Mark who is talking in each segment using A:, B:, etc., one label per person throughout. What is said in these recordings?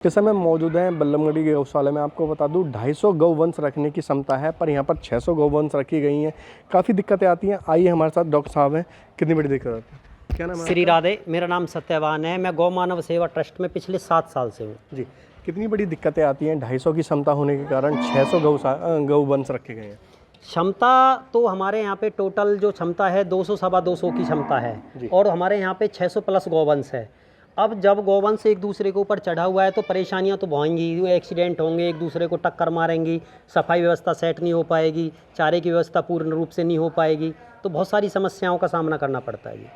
A: इस समय मौजूद हैं बल्लमगढ़ी गौशाला में। आपको बता दूं 250 गौवंश रखने की क्षमता है, पर यहाँ पर 600 गौवंश रखी गई हैं। काफ़ी दिक्कतें आती हैं। आइए हमारे साथ डॉक्टर साहब हैं। कितनी बड़ी दिक्कत आती है? क्या नाम है
B: श्री
A: आपका?
B: राधे। मेरा नाम सत्यवान है। मैं गौ मानव सेवा ट्रस्ट में पिछले 7 साल से हूँ।
A: जी, कितनी बड़ी दिक्कतें आती हैं? 250 की क्षमता होने के कारण 600 गौवंश रखे गए हैं।
B: क्षमता तो हमारे यहाँ पे टोटल जो क्षमता है 200 सवा 200 की क्षमता है और हमारे यहाँ पे 600 प्लस गौवंश है। अब जब गौवंश एक दूसरे के ऊपर चढ़ा हुआ है तो परेशानियाँ तो होंगी, एक्सीडेंट होंगे, एक दूसरे को टक्कर मारेंगी, सफाई व्यवस्था सेट नहीं हो पाएगी, चारे की व्यवस्था पूर्ण रूप से नहीं हो पाएगी, तो बहुत सारी समस्याओं का सामना करना पड़ता है जी।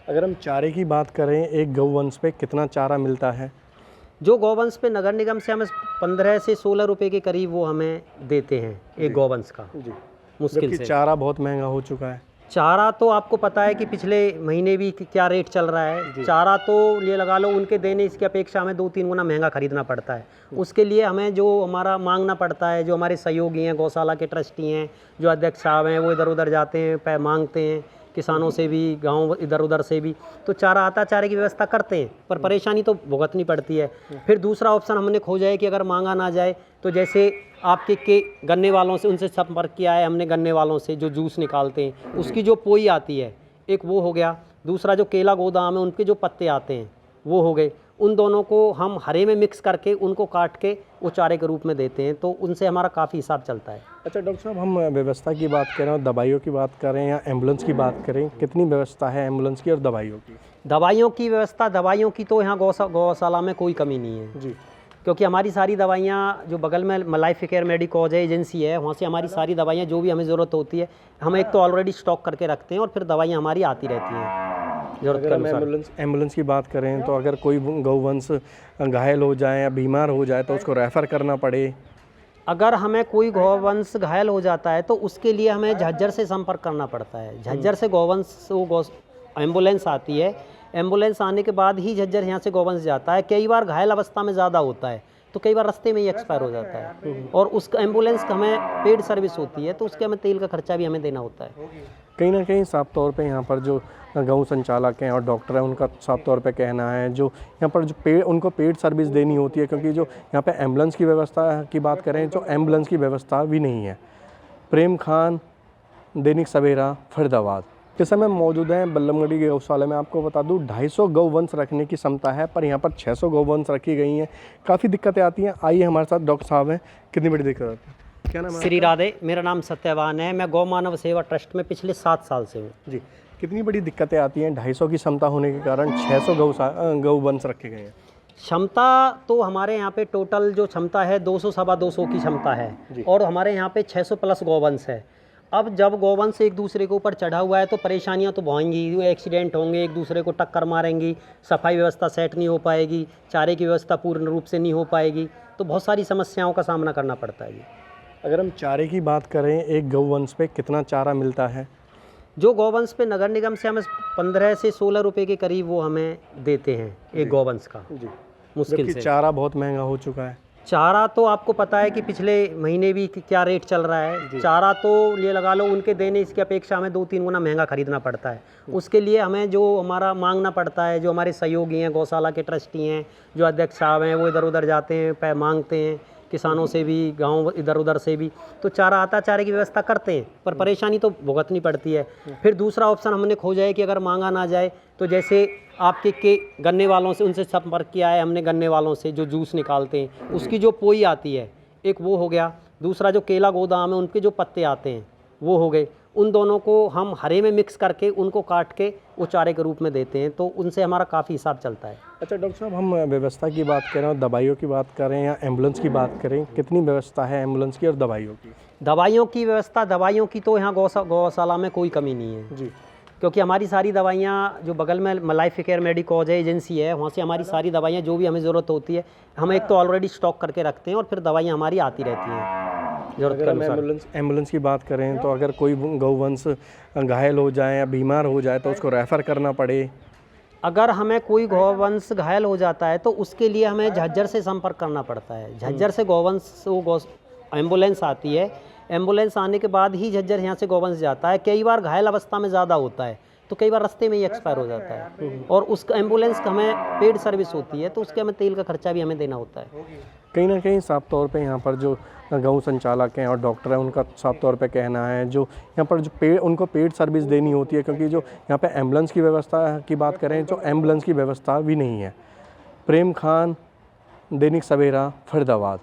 A: अगर हम चारे की बात करें, एक गौवंश पे कितना चारा मिलता है?
B: जो गौवंश पे नगर निगम से हमें 15 से 16 रुपए के करीब वो हमें देते हैं एक गौवंश का।
A: जी,
B: मुश्किल
A: जबकि
B: से
A: चारा बहुत महंगा हो चुका है।
B: चारा तो आपको पता है कि पिछले महीने भी क्या रेट चल रहा है। चारा तो ये लगा लो उनके देने इसकी अपेक्षा हमें 2-3 गुना महंगा खरीदना पड़ता है। उसके लिए हमें जो हमारा मांगना पड़ता है, जो हमारे सहयोगी हैं, गौशाला के ट्रस्टी हैं, जो अध्यक्ष साहब हैं, वो इधर उधर जाते हैं, मांगते हैं, किसानों से भी, गांव इधर उधर से भी, तो चारा आता, चारे की व्यवस्था करते हैं, पर परेशानी तो भुगतनी पड़ती है। फिर दूसरा ऑप्शन हमने खोजा है कि अगर मांगा ना जाए तो जैसे आपके के गन्ने वालों से, उनसे संपर्क किया है हमने, गन्ने वालों से जो जूस निकालते हैं उसकी जो पोई आती है, एक वो हो गया। दूसरा जो केला गोदाम है उनके जो पत्ते आते हैं वो हो गए। उन दोनों को हम हरे में मिक्स करके उनको काट के वो चारे के रूप में देते हैं, तो उनसे हमारा काफ़ी हिसाब चलता है।
A: अच्छा डॉक्टर साहब, हम व्यवस्था की बात करें और दवाइयों की बात करें या एम्बुलेंस की बात करें, कितनी व्यवस्था है एम्बुलेंस की और दवाइयों की?
B: दवाइयों की व्यवस्था, दवाइयों की तो यहाँ गौशाला में कोई कमी नहीं है
A: जी,
B: क्योंकि हमारी सारी दवाइयाँ जो बगल में लाइफ केयर मेडिकोज एजेंसी है, वहाँ से हमारी सारी दवाइयाँ जो भी हमें ज़रूरत होती है हम एक तो ऑलरेडी स्टॉक करके रखते हैं और फिर दवाइयाँ हमारी आती रहती हैं ज़रूरत के अनुसार।
A: एम्बुलेंस की बात करें तो अगर कोई गौवंश घायल हो जाए या बीमार हो जाए तो उसको रेफ़र करना पड़े।
B: अगर हमें कोई गौवंश घायल हो जाता है तो उसके लिए हमें झज्जर से संपर्क करना पड़ता है। झज्जर से एम्बुलेंस आती है। एम्बुलेंस आने के बाद ही झज्जर यहाँ से गौवंश जाता है। कई बार घायल अवस्था में ज़्यादा होता है तो कई बार रास्ते में ही एक्सपायर हो जाता है और उस एम्बुलेंस का हमें पेड सर्विस होती है, तो उसके हमें तेल का खर्चा भी हमें देना होता है।
A: कहीं ना कहीं साफ तौर पे यहाँ पर जो गौ संचालक हैं और डॉक्टर हैं उनका साफ तौर पे कहना है जो यहाँ पर जो उनको पेड सर्विस देनी होती है, क्योंकि जो यहाँ पे एम्बुलेंस की व्यवस्था की बात करें तो एम्बुलेंस की व्यवस्था भी नहीं है। प्रेम खान, दैनिक सवेरा, फरीदाबाद। इस समय मौजूद हैं बल्लमगढ़ी गौशाला में। आपको बता दूं 250 गौवंश रखने की क्षमता है, पर यहाँ पर 600 गौवंश रखी गई हैं। काफ़ी दिक्कतें आती हैं। आइए हमारे साथ डॉक्टर साहब हैं। कितनी बड़ी दिक्कत आती है? क्या नाम है
B: श्री
A: आपका?
B: राधे। मेरा नाम सत्यवान है। मैं गौ मानव सेवा ट्रस्ट में पिछले 7 साल से हूँ।
A: जी, कितनी बड़ी दिक्कतें आती हैं? 250 की क्षमता होने के कारण 600 गौवंश रखे गए हैं।
B: क्षमता तो हमारे यहाँ पे टोटल जो क्षमता है 200 सवा 200 की क्षमता है और हमारे यहाँ पे 600 प्लस गौवंश है। अब जब गौवंश एक दूसरे के ऊपर चढ़ा हुआ है तो परेशानियाँ तो होंगी, एक्सीडेंट होंगे, एक दूसरे को टक्कर मारेंगी, सफाई व्यवस्था सेट नहीं हो पाएगी, चारे की व्यवस्था पूर्ण रूप से नहीं हो पाएगी, तो बहुत सारी समस्याओं का सामना करना पड़ता है जी।
A: अगर हम चारे की बात करें, एक गौवंश पे कितना चारा मिलता है?
B: जो गौवंश पे नगर निगम से हमें 15 से 16 रुपए के करीब वो हमें देते हैं एक गौवंश का।
A: जी,
B: मुश्किल
A: जबकि
B: से
A: चारा बहुत महंगा हो चुका है।
B: चारा तो आपको पता है कि पिछले महीने भी क्या रेट चल रहा है। चारा तो ये लगा लो उनके देने इसकी अपेक्षा हमें 2-3 गुना महंगा खरीदना पड़ता है। उसके लिए हमें जो हमारा मांगना पड़ता है, जो हमारे सहयोगी हैं, गौशाला के ट्रस्टी हैं, जो अध्यक्ष साहब हैं, वो इधर उधर जाते हैं, मांगते हैं, किसानों से भी, गांव इधर उधर से भी, तो चारा आता, चारे की व्यवस्था करते हैं, पर परेशानी तो भुगतनी पड़ती है। फिर दूसरा ऑप्शन हमने खोजा है कि अगर मांगा ना जाए तो जैसे आपके के गन्ने वालों से, उनसे संपर्क किया है हमने, गन्ने वालों से जो जूस निकालते हैं उसकी जो पोई आती है, एक वो हो गया। दूसरा जो केला गोदाम है उनके जो पत्ते आते हैं वो हो गए। उन दोनों को हम हरे में मिक्स करके उनको काट के वो चारे के रूप में देते हैं, तो उनसे हमारा काफ़ी हिसाब चलता है।
A: अच्छा डॉक्टर साहब, हम व्यवस्था की बात करें और दवाइयों की बात करें या एम्बुलेंस की बात करें, कितनी व्यवस्था है एम्बुलेंस की और दवाइयों की?
B: दवाइयों की व्यवस्था, दवाइयों की तो यहाँ गौशाला में कोई कमी नहीं है
A: जी,
B: क्योंकि हमारी सारी दवाइयाँ जो बगल में लाइफ केयर मेडिकोज एजेंसी है, वहाँ से हमारी सारी दवाइयाँ जो भी हमें ज़रूरत होती है हम एक तो ऑलरेडी स्टॉक करके रखते हैं और फिर दवाइयाँ हमारी आती रहती हैं ज़रूरत के अनुसार।
A: एम्बुलेंस की बात करें तो अगर कोई गौवंश घायल हो जाए या बीमार हो जाए तो उसको रेफ़र करना पड़े।
B: अगर हमें कोई गौवंश घायल हो जाता है तो उसके लिए हमें झज्जर से संपर्क करना पड़ता है। झज्जर से एम्बुलेंस आती है। एम्बुलेंस आने के बाद ही झज्जर यहाँ से गौवंश जाता है। कई बार घायल अवस्था में ज़्यादा होता है तो कई बार रास्ते में ही एक्सपायर हो जाता है, और उस एम्बुलेंस का हमें पेड सर्विस होती है, तो उसके हमें तेल का खर्चा भी हमें देना होता है।
A: कहीं ना कहीं साफ तौर पे यहाँ पर जो गौ संचालक हैं और डॉक्टर हैं उनका साफ तौर पे कहना है जो यहाँ पर जो उनको पेड सर्विस देनी होती है, क्योंकि जो यहाँ पे एम्बुलेंस की व्यवस्था की बात करें तो एम्बुलेंस की व्यवस्था भी नहीं है। प्रेम खान, दैनिक सवेरा, फरीदाबाद।